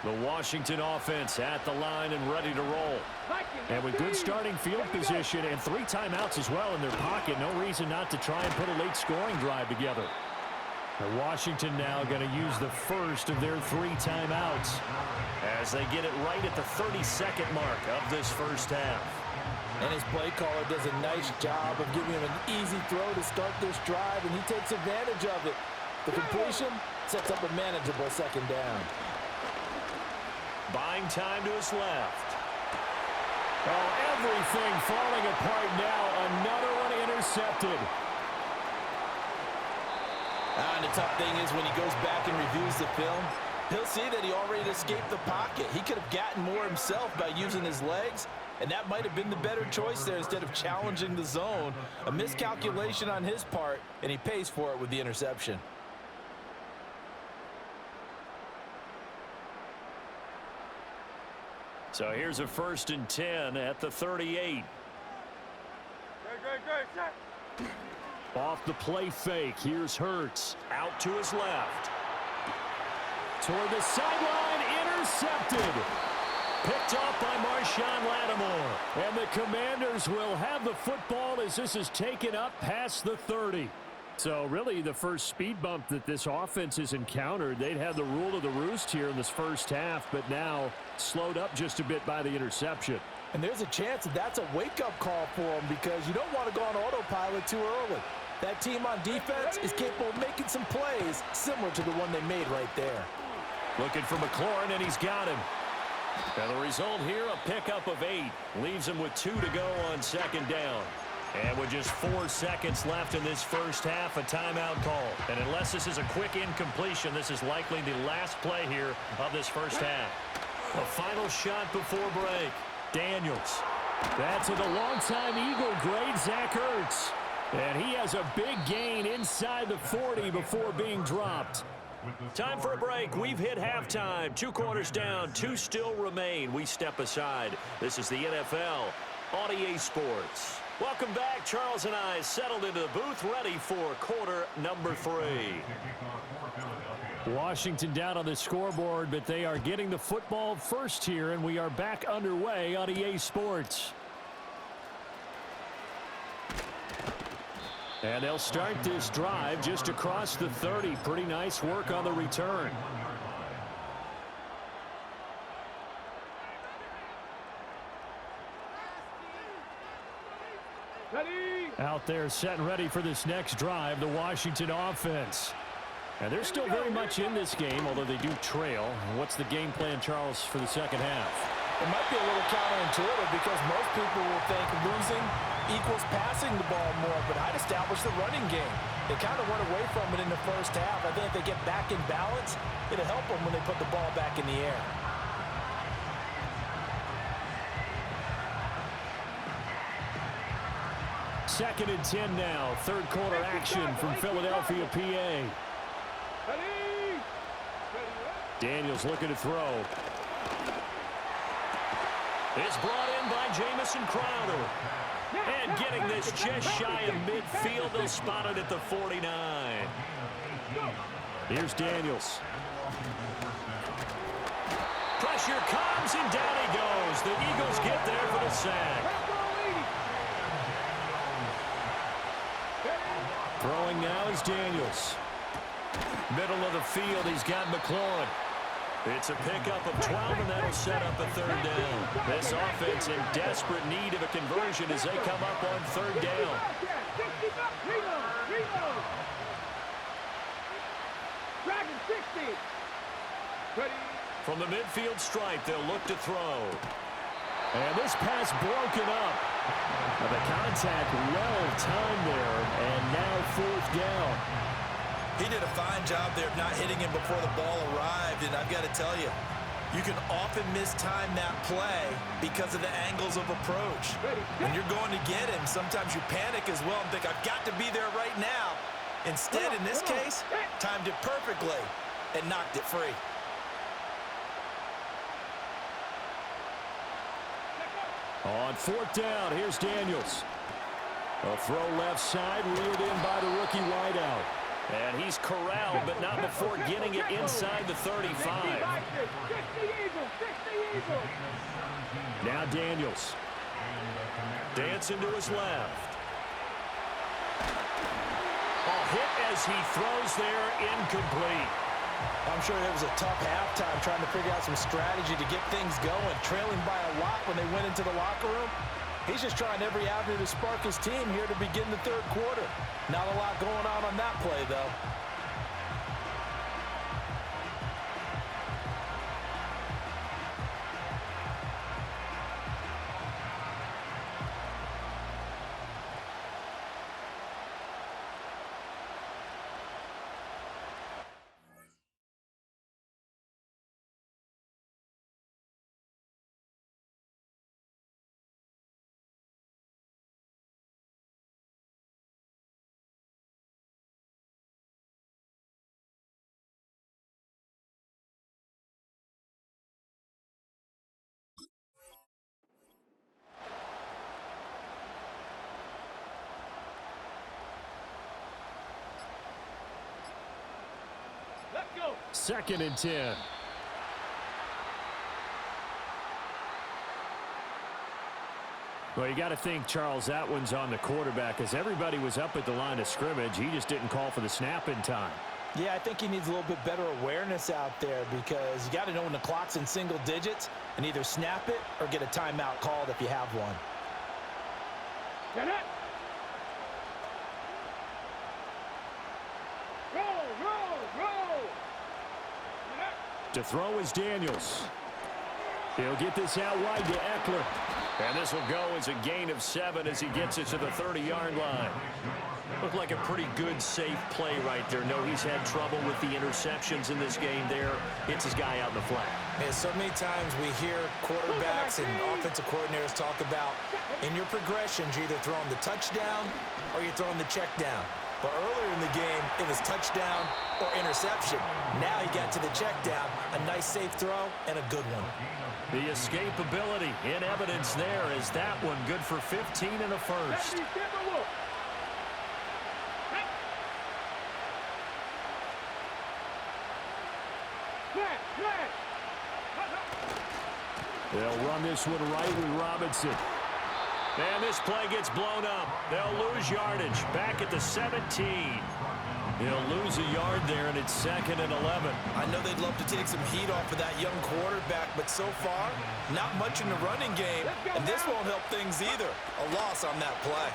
The Washington offense at the line and ready to roll. And with good starting field position and 3 timeouts as well in their pocket, no reason not to try and put a late scoring drive together. And Washington now going to use the first of their 3 timeouts as they get it right at the 32nd mark of this first half. And his play caller does a nice job of giving him an easy throw to start this drive, and he takes advantage of it. The completion sets up a manageable second down. Buying time to his left. Oh, everything falling apart now. Another one intercepted. And the tough thing is when he goes back and reviews the film, he'll see that he already escaped the pocket. He could have gotten more himself by using his legs, and that might have been the better choice there instead of challenging the zone. A miscalculation on his part, and he pays for it with the interception. So here's a 1st and 10 at the 38. Off the play fake. Here's Hurts. Out to his left. Toward the sideline. Intercepted. Picked off by Marshawn Lattimore. And the Commanders will have the football as this is taken up past the 30. So really the first speed bump that this offense has encountered. They'd had the rule of the roost here in this first half, but now slowed up just a bit by the interception. And there's a chance that that's a wake-up call for them because you don't want to go on autopilot too early. That team on defense is capable of making some plays similar to the one they made right there. Looking for McLaurin, and he's got him. And the result here, a pickup of 8. Leaves him with 2 to go on second down. And with just 4 seconds left in this first half, a timeout call. And unless this is a quick incompletion, this is likely the last play here of this first half. A final shot before break. Daniels. That's to the longtime Eagle grade, Zach Ertz. And he has a big gain inside the 40 before being dropped. Time for a break. We've hit halftime. 2 quarters down, 2 still remain. We step aside. This is the NFL on EA Sports. Welcome back. Charles and I settled into the booth, ready for quarter number 3. Washington down on the scoreboard, but they are getting the football first here, and we are back underway on EA Sports. And they'll start this drive just across the 30. Pretty nice work on the return. Out there set and ready for this next drive, the Washington offense. And they're still very much in this game, although they do trail. What's the game plan, Charles, for the second half? It might be a little counterintuitive because most people will think losing equals passing the ball more, but I'd establish the running game. They kind of went away from it in the first half. I think if they get back in balance, it'll help them when they put the ball back in the air. Second and 10 now. Third quarter action from Philadelphia, PA. Daniels looking to throw. It's brought in by Jamison Crowder. And getting this just shy of midfield. They'll spot it at the 49. Here's Daniels. Pressure comes, and down he goes. The Eagles get there for the sack. Throwing now is Daniels. Middle of the field, he's got McLaurin. It's a pickup of 12, and that'll set up a third down. This offense in desperate need of a conversion as they come up on third down. From the midfield stripe, they'll look to throw. And this pass broken up. The contact well timed there, and now fourth down. He did a fine job there of not hitting him before the ball arrived, and I've got to tell you, you can often mistime that play because of the angles of approach. When you're going to get him, sometimes you panic as well and think, I've got to be there right now. Instead, in this case, timed it perfectly and knocked it free. On fourth down, here's Daniels. A throw left side, reeled in by the rookie wideout. And he's corralled, but not before getting it inside the 35. Now Daniels. Dancing to his left. Hit as he throws there, incomplete. I'm sure it was a tough halftime trying to figure out some strategy to get things going, trailing by a lot when they went into the locker room. He's just trying every avenue to spark his team here to begin the third quarter. Not a lot going on that play, though. Second and 10. Well, you got to think, Charles, that one's on the quarterback as everybody was up at the line of scrimmage. He just didn't call for the snap in time. Yeah, I think he needs a little bit better awareness out there because you got to know when the clock's in single digits and either snap it or get a timeout called if you have one. Get it! To throw is Daniels. He'll get this out wide to Eckler. And this will go as a gain of 7 as he gets it to the 30-yard line. Looked like a pretty good, safe play right there. No, he's had trouble with the interceptions in this game there. Hits his guy out in the flat. Man, so many times we hear quarterbacks and offensive coordinators talk about in your progressions, you're either throwing the touchdown or you're throwing the check down. But earlier in the game, it was touchdown or interception. Now he got to the check down, a nice safe throw, and a good one. The escapability in evidence there is that one good for 15 and a first. They'll run this one right with Robinson. And this play gets blown up. They'll lose yardage. Back at the 17. He'll lose a yard there, and it's 2nd and 11. I know they'd love to take some heat off of that young quarterback, but so far, not much in the running game, and this won't help things either. A loss on that play.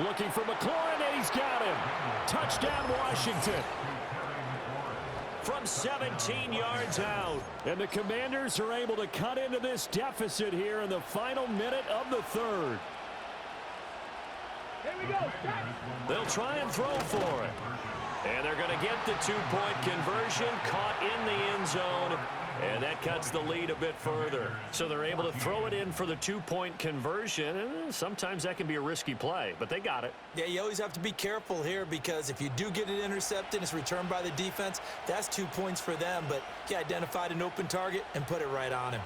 Looking for McLaurin, and he's got him. Touchdown, Washington. From 17 yards out. And the Commanders are able to cut into this deficit here in the final minute of the third. Here we go. They'll try and throw for it. And they're going to get the two-point conversion, caught in the end zone. And that cuts the lead a bit further. So they're able to throw it in for the two-point conversion. And sometimes that can be a risky play, but they got it. Yeah, you always have to be careful here because if you do get it intercepted, it's returned by the defense, that's 2 points for them. But he identified an open target and put it right on him.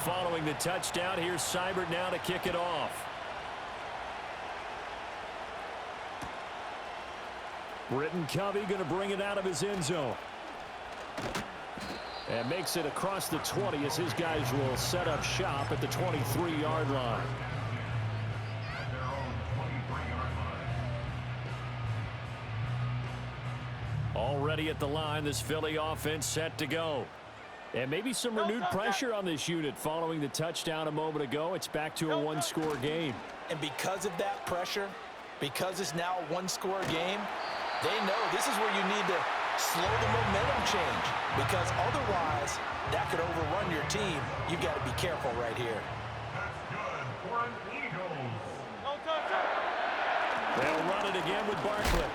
Following the touchdown, here's Seibert now to kick it off. Britton Covey going to bring it out of his end zone. And makes it across the 20 as his guys will set up shop at the 23-yard line. Already at the line, this Philly offense set to go. And maybe some renewed pressure on this unit following the touchdown a moment ago. It's back to a one-score game. And because of that pressure, because it's now a one-score game, they know this is where you need to slow the momentum change because otherwise that could overrun your team. You've got to be careful right here. They'll run it again with Barkley.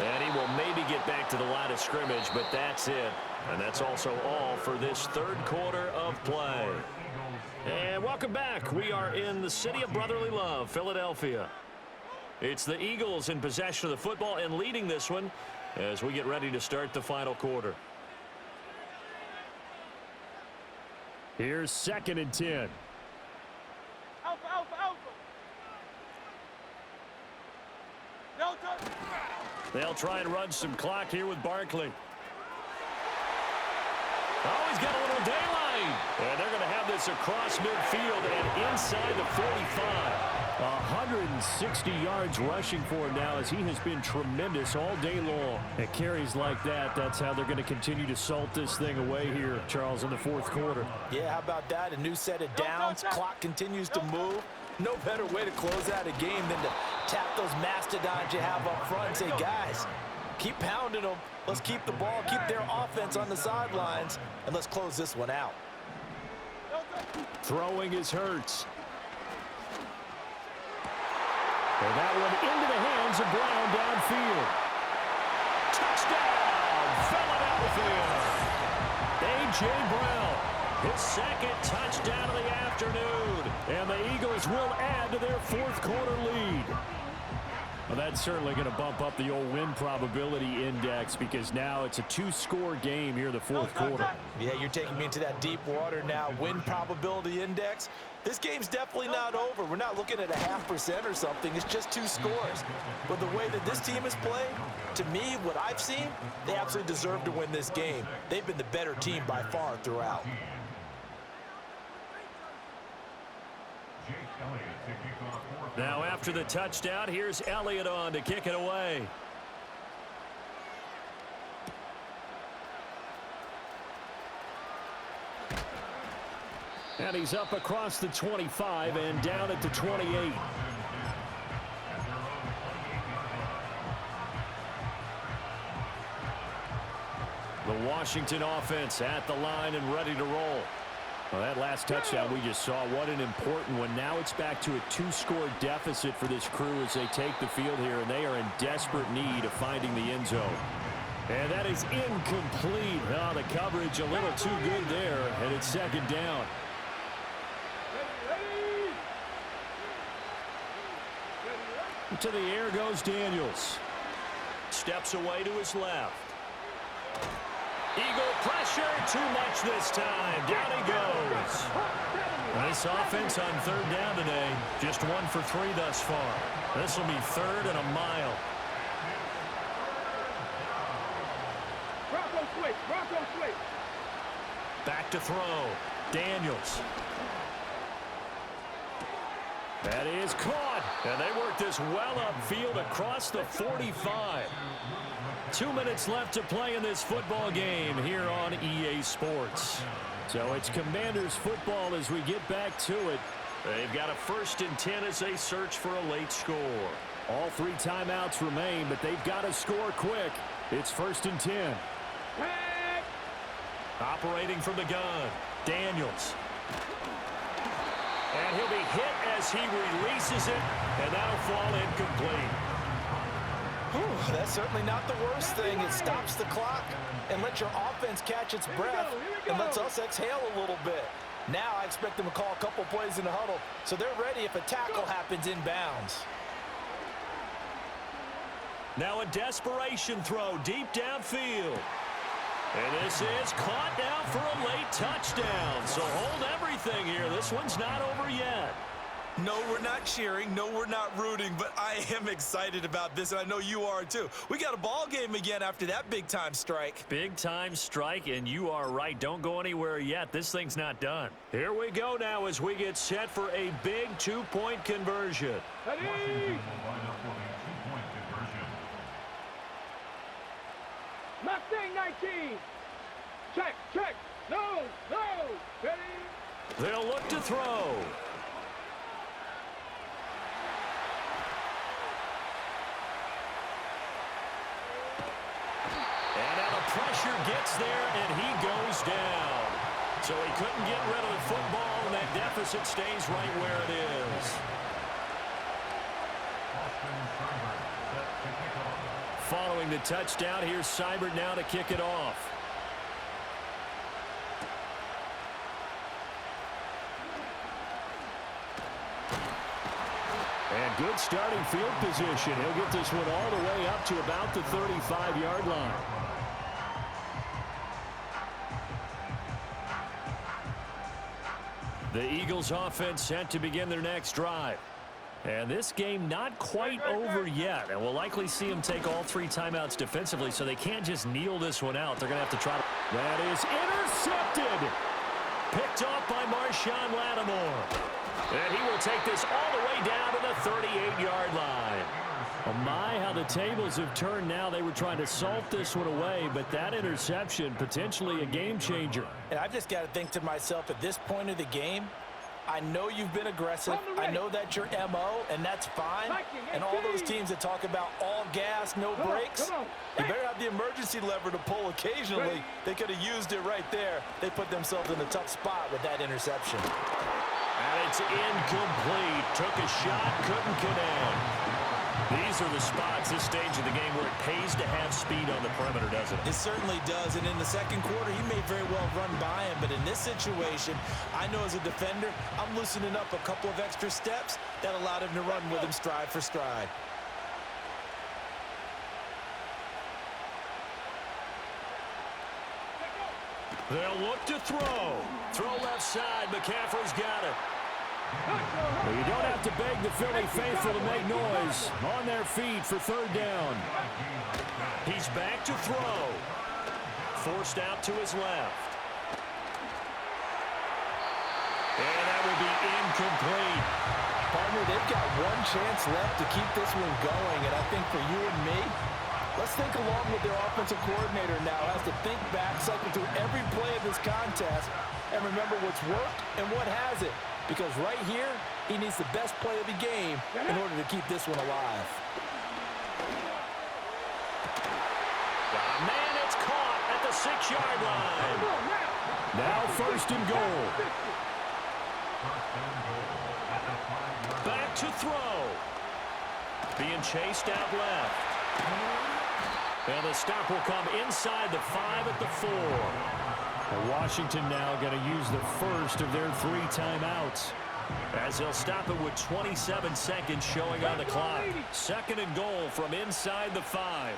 And he will maybe get back to the line of scrimmage, but that's it. And that's also all for this third quarter of play. And welcome back. We are in the city of brotherly love, Philadelphia. It's the Eagles in possession of the football and leading this one as we get ready to start the final quarter. Here's 2nd and 10. Alpha, alpha, alpha. They'll try and run some clock here with Barkley. Oh, he's got a little daylight. And they're going to have this across midfield and inside the 45. 160 yards rushing for him now, as he has been tremendous all day long. At carries like that, that's how they're going to continue to salt this thing away here, Charles, in the fourth quarter. Yeah, how about that? A new set of downs. Clock continues to move. No better way to close out a game than to tap those mastodons you have up front and say, guys, keep pounding them. Let's keep the ball, keep their offense on the sidelines, and let's close this one out. Throwing is Hurts. And that one into the hands of Brown downfield. Touchdown, Philadelphia. A.J. Brown, his second touchdown of the afternoon. And the Eagles will add to their fourth quarter lead. Well, that's certainly going to bump up the old win probability index, because now it's a two-score game here in the fourth quarter. Yeah, you're taking me into that deep water now. Win probability index. This game's definitely not over. We're not looking at a 0.5% or something. It's just 2 scores. But the way that this team has played, to me, what I've seen, they absolutely deserve to win this game. They've been the better team by far throughout. Now after the touchdown, here's Elliott on to kick it away. And he's up across the 25 and down at the 28. The Washington offense at the line and ready to roll. Well, that last touchdown we just saw, what an important one. Now it's back to a 2-score deficit for this crew as they take the field here, and they are in desperate need of finding the end zone. And that is incomplete. Oh, the coverage a little too good there, and it's second down. To the air goes Daniels. Steps away to his left. Eagle pressure, too much this time. Down he goes. This offense on third down today, just 1 for 3 thus far. This will be 3rd and a mile. Bronco switch. Back to throw. Daniels. That is caught. And they work this well upfield across the 45. 2 minutes left to play in this football game here on EA Sports. So it's Commanders football as we get back to it. They've got a 1st and 10 as they search for a late score. All 3 timeouts remain, but they've got to score quick. It's 1st and 10. Operating from the gun, Daniels. And he'll be hit as he releases it, and that'll fall incomplete. Whew, that's certainly not the worst thing. It stops the clock and lets your offense catch its breath and lets us exhale a little bit. Now I expect them to call a couple plays in the huddle, so they're ready if a tackle happens inbounds. Now a desperation throw deep downfield. And this is caught now for a late touchdown. So hold everything here. This one's not over yet. No, we're not cheering. No, we're not rooting. But I am excited about this, and I know you are too. We got a ball game again after that big-time strike. Big-time strike, and you are right. Don't go anywhere yet. This thing's not done. Here we go now as we get set for a big 2-point conversion. Ready? Mustang 19. Check. No. Ready? They'll look to throw. And now the pressure gets there, and he goes down. So he couldn't get rid of the football, and that deficit stays right where it is. Following the touchdown, here's Seibert now to kick it off. And good starting field position. He'll get this one all the way up to about the 35-yard line. The Eagles offense set to begin their next drive. And this game not quite over yet. And we'll likely see them take all 3 timeouts defensively, so they can't just kneel this one out. They're going to have to try to... That is intercepted. Picked off by Marshawn Lattimore. And he will take this all the way down to the 38-yard line. Oh my, how the tables have turned now. They were trying to salt this one away, but that interception, potentially a game changer. And I've just got to think to myself, at this point of the game, I know you've been aggressive. I know that's your MO, and that's fine. And all those teams that talk about all gas, no brakes, you better have the emergency lever to pull occasionally. They could have used it right there. They put themselves in a tough spot with that interception. And it's incomplete. Took a shot, couldn't connect. These are the spots, this stage of the game, where it pays to have speed on the perimeter, doesn't it? It certainly does. And in the second quarter, he may very well run by him. But in this situation, I know as a defender, I'm loosening up a couple of extra steps that allowed him to run with him stride for stride. They'll look to throw. Throw left side. McCaffrey's got it. Well, you don't have to beg the Philly faithful to make noise. On their feet for 3rd down. He's back to throw. Forced out to his left. And that will be incomplete. Partner, they've got one chance left to keep this one going. And I think for you and me, let's think along with their offensive coordinator now. Has to think back, cycle through every play of this contest, and remember what's worked and what hasn't. Because right here, he needs the best play of the game in order to keep this one alive. Man, it's caught at the 6-yard line. Now 1st and goal. Back to throw. Being chased out left. And the stop will come inside the 5 at the 4. Washington now going to use the first of their 3 timeouts, as they'll stop it with 27 seconds showing on the clock. 2nd and goal from inside the 5.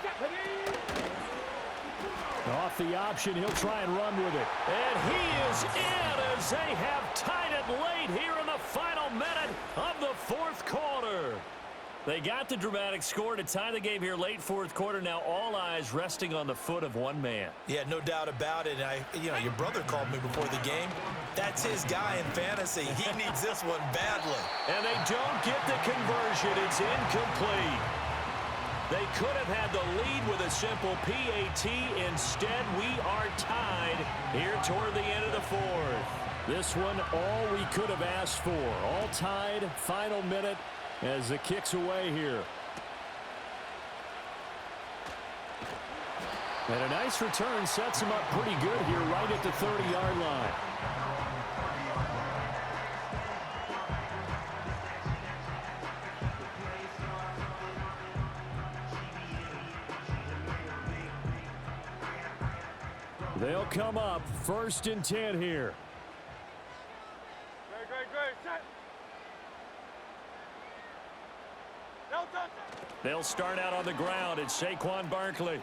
Off the option, he'll try and run with it. And he is in as they have tied it late here in the final minute of the 4th quarter. They got the dramatic score to tie the game here late 4th quarter. Now all eyes resting on the foot of one man. Yeah, no doubt about it. Your brother called me before the game. That's his guy in fantasy. He needs this one badly. And they don't get the conversion. It's incomplete. They could have had the lead with a simple PAT. Instead, we are tied here toward the end of the 4th. This one, all we could have asked for. All tied, final minute, as the kick's away here. And a nice return sets him up pretty good here right at the 30-yard line. They'll come up 1st and 10 here. Great. Set. They'll start out on the ground. It's Saquon Barkley.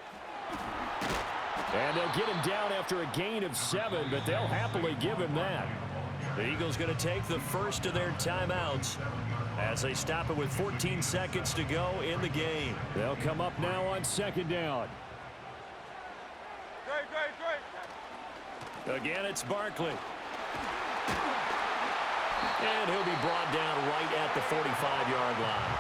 And they'll get him down after a gain of 7, but they'll happily give him that. The Eagles going to take the first of their timeouts as they stop it with 14 seconds to go in the game. They'll come up now on 2nd down. Great. Again, it's Barkley. And he'll be brought down right at the 45-yard line.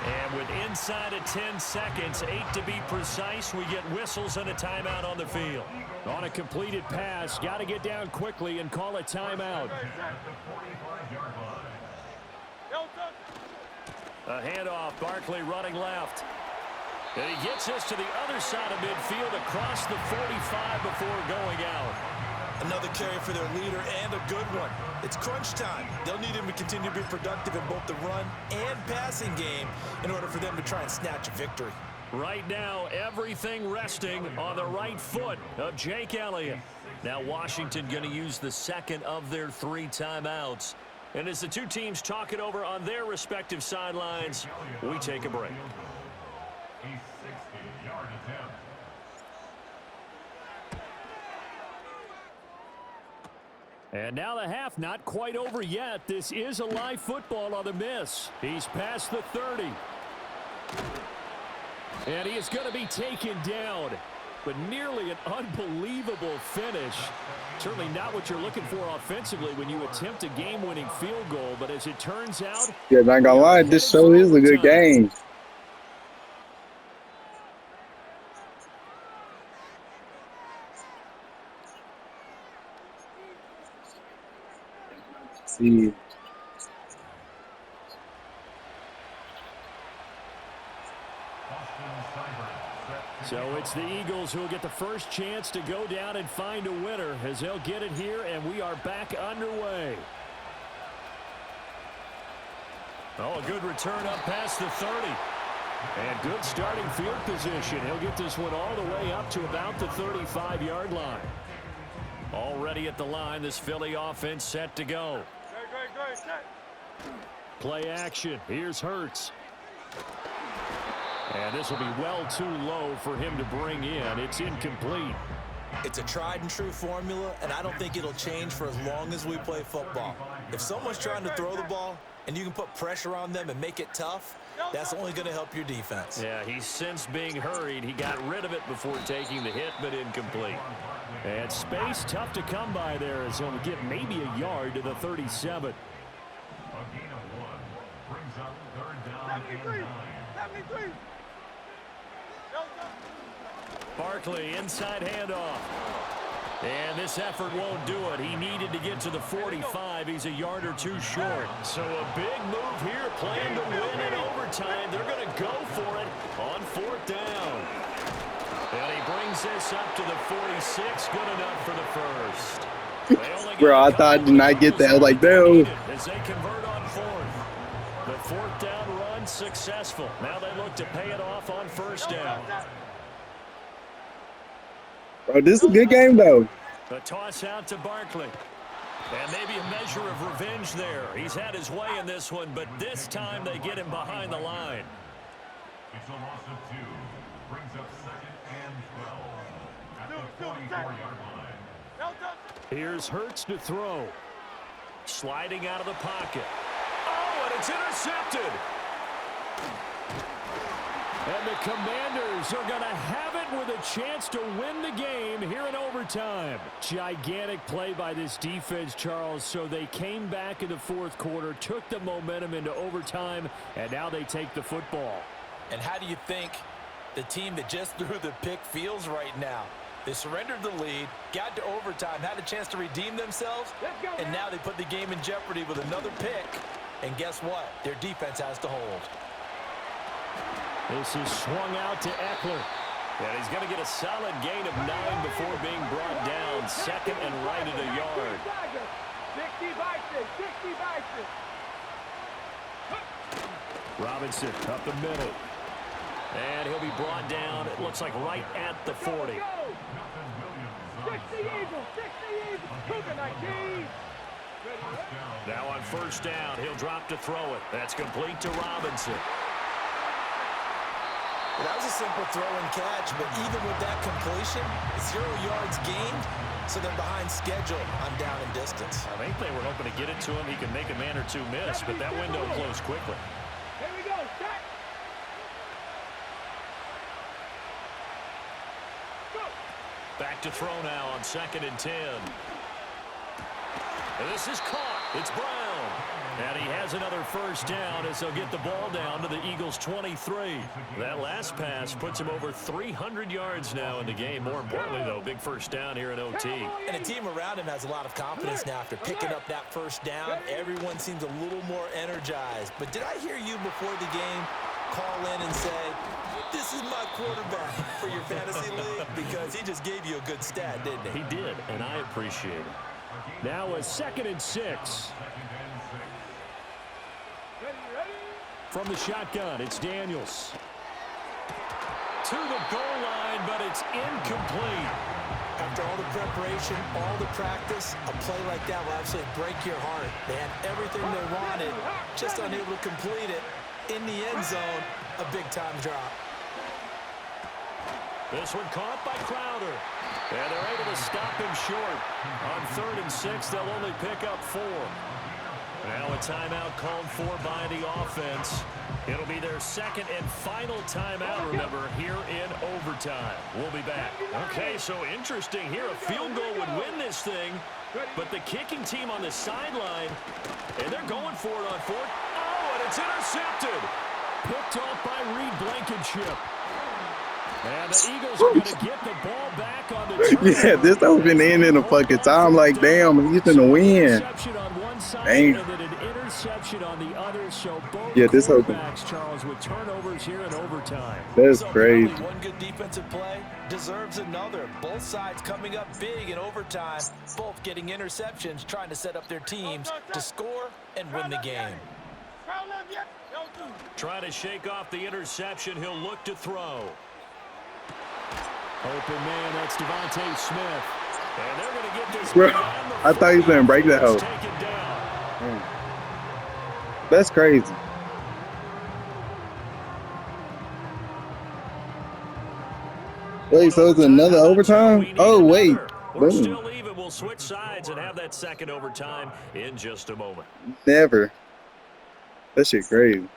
And with inside of 10 seconds, 8 to be precise, we get whistles and a timeout on the field. On a completed pass, got to get down quickly and call a timeout. A handoff, Barkley running left. And he gets us to the other side of midfield across the 45 before going out. Another carry for their leader, and a good one. It's crunch time. They'll need him to continue to be productive in both the run and passing game in order for them to try and snatch a victory. Right now, everything resting on the right foot of Jake Elliott. Now Washington going to use the 2nd of their 3 timeouts. And as the 2 teams talk it over on their respective sidelines, we take a break. And now the half not quite over yet. This is a live football on the miss. He's past the 30. And he is going to be taken down. But nearly an unbelievable finish. Certainly not what you're looking for offensively when you attempt a game-winning field goal. But as it turns out, yeah, not gonna lie, this show is a good game. See. So it's the Eagles who will get the first chance to go down and find a winner as they'll get it here, and we are back underway. Oh, a good return up past the 30. And good starting field position. He'll get this one all the way up to about the 35-yard line. Already at the line, this Philly offense set to go. Play action. Here's Hurts. And this will be well too low for him to bring in. It's incomplete. It's a tried-and-true formula, and I don't think it'll change for as long as we play football. If someone's trying to throw the ball and you can put pressure on them and make it tough, that's only going to help your defense. Yeah, he's since being hurried. He got rid of it before taking the hit, but incomplete. And space tough to come by there as he'll get maybe a yard to the 37. A gain of 1 brings up 3rd down and 9. 73. Barkley, inside handoff. And this effort won't do it. He needed to get to the 45. He's a yard or two short. So a big move here, playing to win in overtime. They're going to go for it on 4th down. And he brings this up to the 46. Good enough for the first. Bro, I thought I did not get that. I was like, no. As they convert on 4th. The 4th down run successful. Now they look to pay it off on 1st down. Bro, this is a good game, though. The toss out to Barkley. And maybe a measure of revenge there. He's had his way in this one, but this time they get him behind the line. It's a loss of 2. Brings up 2nd and 12 at the 44-yard line. Here's Hurts to throw. Sliding out of the pocket. Oh, and it's intercepted. And the Commanders are going to have it with a chance to win the game here in overtime. Gigantic play by this defense, Charles. So they came back in the 4th quarter, took the momentum into overtime, and now they take the football. And how do you think the team that just threw the pick feels right now? They surrendered the lead, got to overtime, had a chance to redeem themselves, and now they put the game in jeopardy with another pick. And guess what? Their defense has to hold. This is swung out to Eckler. And he's going to get a solid gain of 9 before being brought down. 2nd and right at a yard. 60 Robinson up the middle. And he'll be brought down, it looks like right at the 40. 60 Eagles, 60 Eagles. Now on 1st down, he'll drop to throw it. That's complete to Robinson. Well, that was a simple throw and catch, but even with that completion, 0 yards gained, so they're behind schedule on down and distance. I think they were hoping to get it to him. He could make a man or two miss, but that window closed quickly. Here we go, set. Back to throw now on 2nd and 10. And this is caught. It's Brown. And he has another 1st down as they'll get the ball down to the Eagles' 23. That last pass puts him over 300 yards now in the game. More importantly, though, big 1st down here in OT. And the team around him has a lot of confidence now after picking up that 1st down. Everyone seems a little more energized. But did I hear you before the game call in and say, this is my quarterback for your fantasy league? Because he just gave you a good stat, didn't he? He did, and I appreciate it. Now a 2nd and 6. From the shotgun, it's Daniels. To the goal line, but it's incomplete. After all the preparation, all the practice, a play like that will actually break your heart. They had everything they wanted, just unable to complete it. In the end zone, a big-time drop. This one caught by Crowder. And they're able to to stop him short. On 3rd and 6, they'll only pick up 4. Now a timeout called for by the offense. It'll be their second and final timeout, remember, here in overtime. We'll be back. Okay, so interesting here. A field goal would win this thing, but the kicking team on the sideline, and they're going for it on 4th. Oh, and it's intercepted. Picked off by Reed Blankenship. And the Eagles are going to get the ball back on the turnover. Yeah, this has been the end of the fucking time. Like, damn, he's gonna win. Dang. And then an interception on the other, so both Yeah, this whole quarterbacks, Charles, with turnovers here in overtime. That's So crazy. probably one good defensive play deserves another. Both sides coming up big in overtime, both getting interceptions, trying to set up their teams to score and win the game. Trying to shake off the interception. He'll look to throw. Open man, that's Devontae Smith. And they're going to get this. Bro, I thought he was gonna break that hole. Taken down. That's crazy. Wait, so it's another overtime? Oh, wait. We're Boom. still even. We'll switch sides and have that second overtime in just a moment. Never. That shit crazy.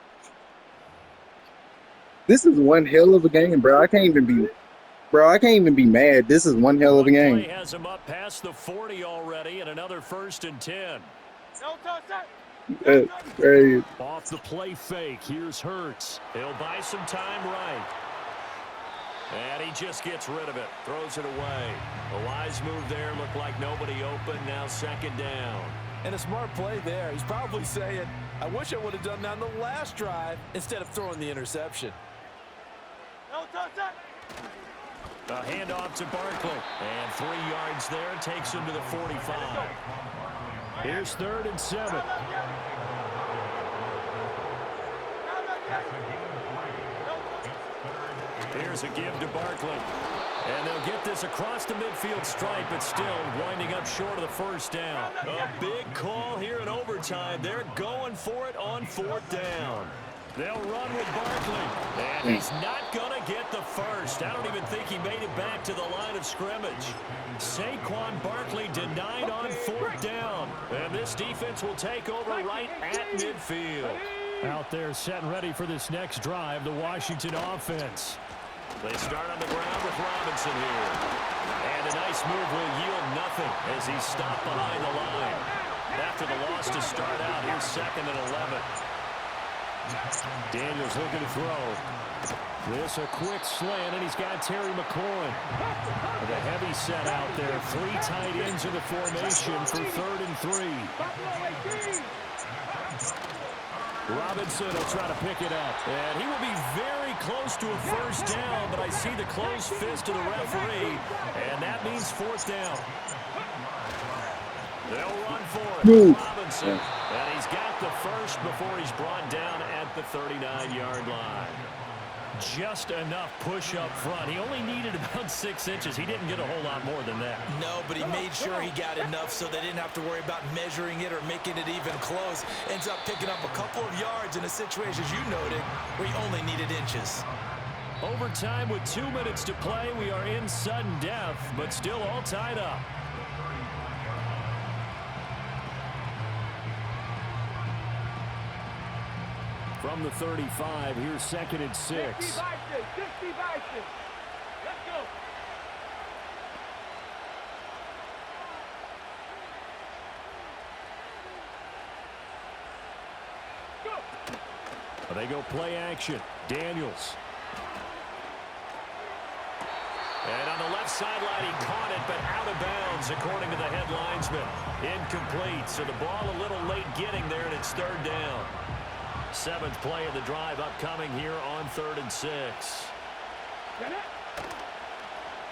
This is one hell of a game, bro. I can't even be mad. This is one hell of a Play game. has him up past the 40 already, and another 1st and 10. That's crazy. Off the play fake. Here's Hurts. He'll buy some time right. And he just gets rid of it. Throws it away. A wise move there. Looked like nobody open. Now 2nd down. And a smart play there. He's probably saying, I wish I would have done that on the last drive instead of throwing the interception. A handoff to Barkley. And 3 yards there. Takes him to the 45. Here's 3rd and 7. Here's a give to Barkley. And they'll get this across the midfield stripe, but still winding up short of the 1st down. A big call here in overtime. They're going for it on 4th down. They'll run with Barkley. And he's not going to get the first. I don't even think he made it back to the line of scrimmage. Saquon Barkley denied on 4th down. And this defense will take over right at midfield. Out there set and ready for this next drive, the Washington offense. They start on the ground with Robinson here. And a nice move will yield nothing as he's stopped behind the line. After the loss to start out, here's 2nd and 11. Daniels looking to throw. This a quick slant, and he's got Terry McLaurin. The heavy set out there. 3 tight ends in the formation for 3rd and 3. Robinson will try to pick it up. And he will be very close to a 1st down, but I see the closed fist of the referee, and that means 4th down. They'll run for it. Move. Robinson. And he's got the first before he's brought down at the 39-yard line. Just enough push up front. He only needed about 6 inches. He didn't get a whole lot more than that. No, but he made sure he got enough so they didn't have to worry about measuring it or making it even close. Ends up picking up a couple of yards in a situation, as you noted, where he only needed inches. Overtime with 2 minutes to play. We are in sudden death, but still all tied up. From the 35, here's 2nd and 6. 60 Bison. Let's go. They go play action. Daniels. And on the left sideline, he caught it, but out of bounds, according to the head linesman. Incomplete, so the ball a little late getting there, and it's 3rd down. 7th play of the drive upcoming here on 3rd and 6.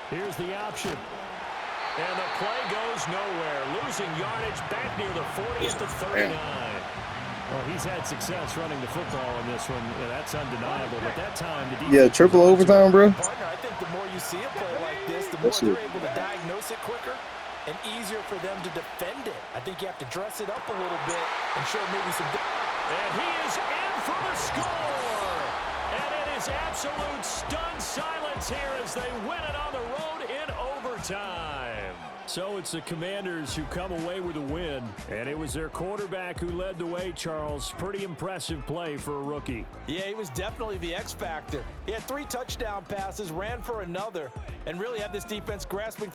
Here's the option. And the play goes nowhere. Losing yardage back near the 40 at the 39. Well, he's had success running the football in this one. Yeah, that's undeniable. But that time, the defense... Yeah, triple overtime, bro. Partner, I think the more you see a play like this, the more they're able to diagnose it quicker and easier for them to defend it. I think you have to dress it up a little bit and show maybe some... And he is in for the score. And it is absolute stunned silence here as they win it on the road in overtime. So it's the Commanders who come away with a win, and it was their quarterback who led the way, Charles. Pretty impressive play for a rookie. Yeah, he was definitely the X factor. He had 3 touchdown passes, ran for another, and really had this defense grasping